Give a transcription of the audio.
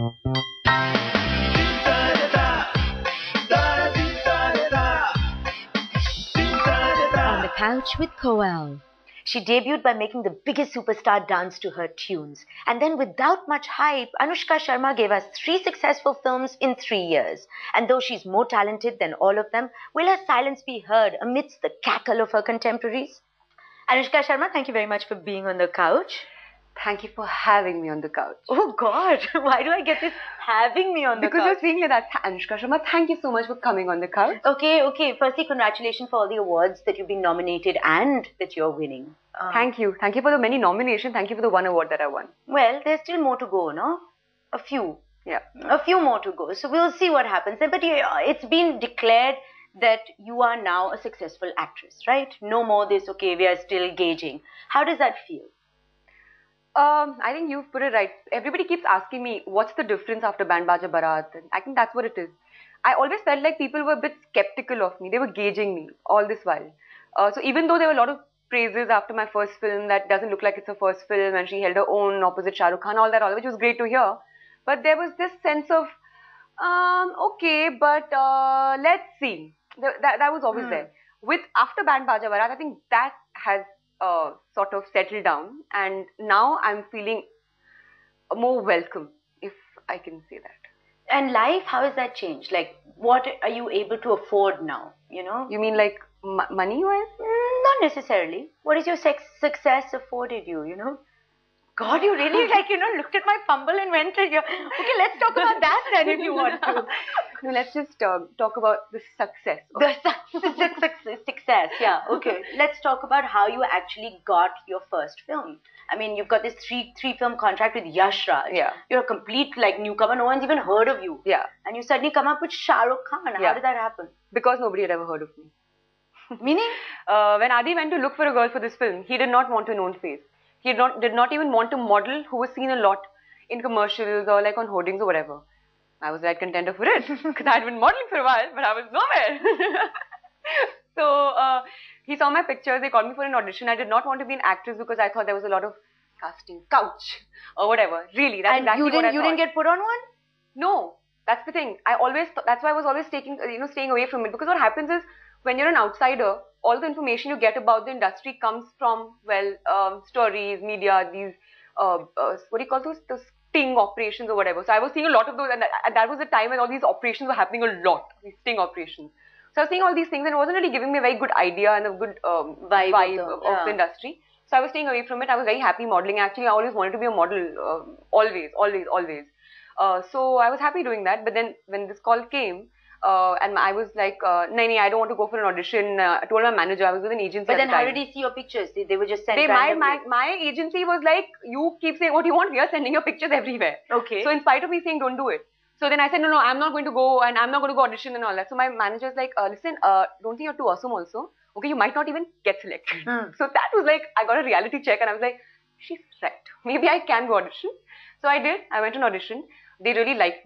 On the couch with Koel. She debuted by making the biggest superstar dance to her tunes. And then without much hype, Anuskha Sharma gave us 3 successful films in 3 years. And though she's more talented than all of them, will her silence be heard amidst the cackle of her contemporaries? Anuskha Sharma, thank you very much for being on the couch. Thank you for having me on the couch. Oh God, why do I get this having me on the couch? Because you're saying that, Anuskha Sharma, thank you so much for coming on the couch. Okay. Firstly, congratulations for all the awards that you've been nominated and that you're winning. Thank you. Thank you for the many nominations. Thank you for the one award that I won. Well, there's still more to go, no? A few. Yeah. A few more to go. So we'll see what happens. But it's been declared that you are now a successful actress, right? No more this, okay, we are still gauging. How does that feel? I think you've put it right. Everybody keeps asking me, what's the difference after Band Baja Barat? And I think that's what it is. I always felt like people were a bit skeptical of me. They were gauging me all this while. So even though there were a lot of praises after my first film, that doesn't look like it's her first film, and she held her own opposite Shah Rukh Khan, all that, which was great to hear. But there was this sense of, okay, but let's see. That was always there. After Band Baja Barat, I think that has sort of settled down, and now I'm feeling more welcome, if I can say that. And life, how has that changed? Like, what are you able to afford now, you know? You mean like money-wise? Not necessarily. What is your success afforded you, you know? God, you really looked at my fumble and went to your... Okay, let's talk about that then if you want to. No, let's just talk about the success. The success, yeah. Okay, let's talk about how you actually got your first film. I mean, you've got this three film contract with Yash Raj. Yeah. You're a complete newcomer. No one's even heard of you. Yeah. And you suddenly come up with Shah Rukh Khan. How did that happen? Because nobody had ever heard of me. Meaning? When Adi went to look for a girl for this film, he did not want a known face. He did not even want a model who was seen a lot in commercials or like on hoardings or whatever. I was right contender for it because I had been modeling for a while, but I was nowhere. So he saw my pictures. They called me for an audition. I did not want to be an actress because I thought there was a lot of casting couch or whatever. Really, that's exactly what I thought. You didn't get put on one? No, that's the thing. That's why I was always staying away from it, because what happens is when you're an outsider, all the information you get about the industry comes from, stories, media, these, what do you call those sting operations or whatever. So I was seeing a lot of those, and that was the time when all these operations were happening a lot, these sting operations. So I was seeing all these things, and it wasn't really giving me a very good idea and a good vibe of the industry. So I was staying away from it. I was very happy modeling. Actually, I always wanted to be a model, always. So I was happy doing that. But then when this call came, and I was like, no, I don't want to go for an audition. I told my manager, I was with an agency. But then how did he see your pictures? They were just sent my agency was like, you keep saying what you want, we are sending your pictures everywhere. Okay. So in spite of me saying don't do it. So then I said, no, I'm not going to go, and I'm not going to go audition and all that. So my manager's like, listen, don't think you're too awesome also. Okay, you might not even get selected. So that was like, I got a reality check, and I was like, she's right. Maybe I can go audition. So I did. I went to an audition. They really liked me.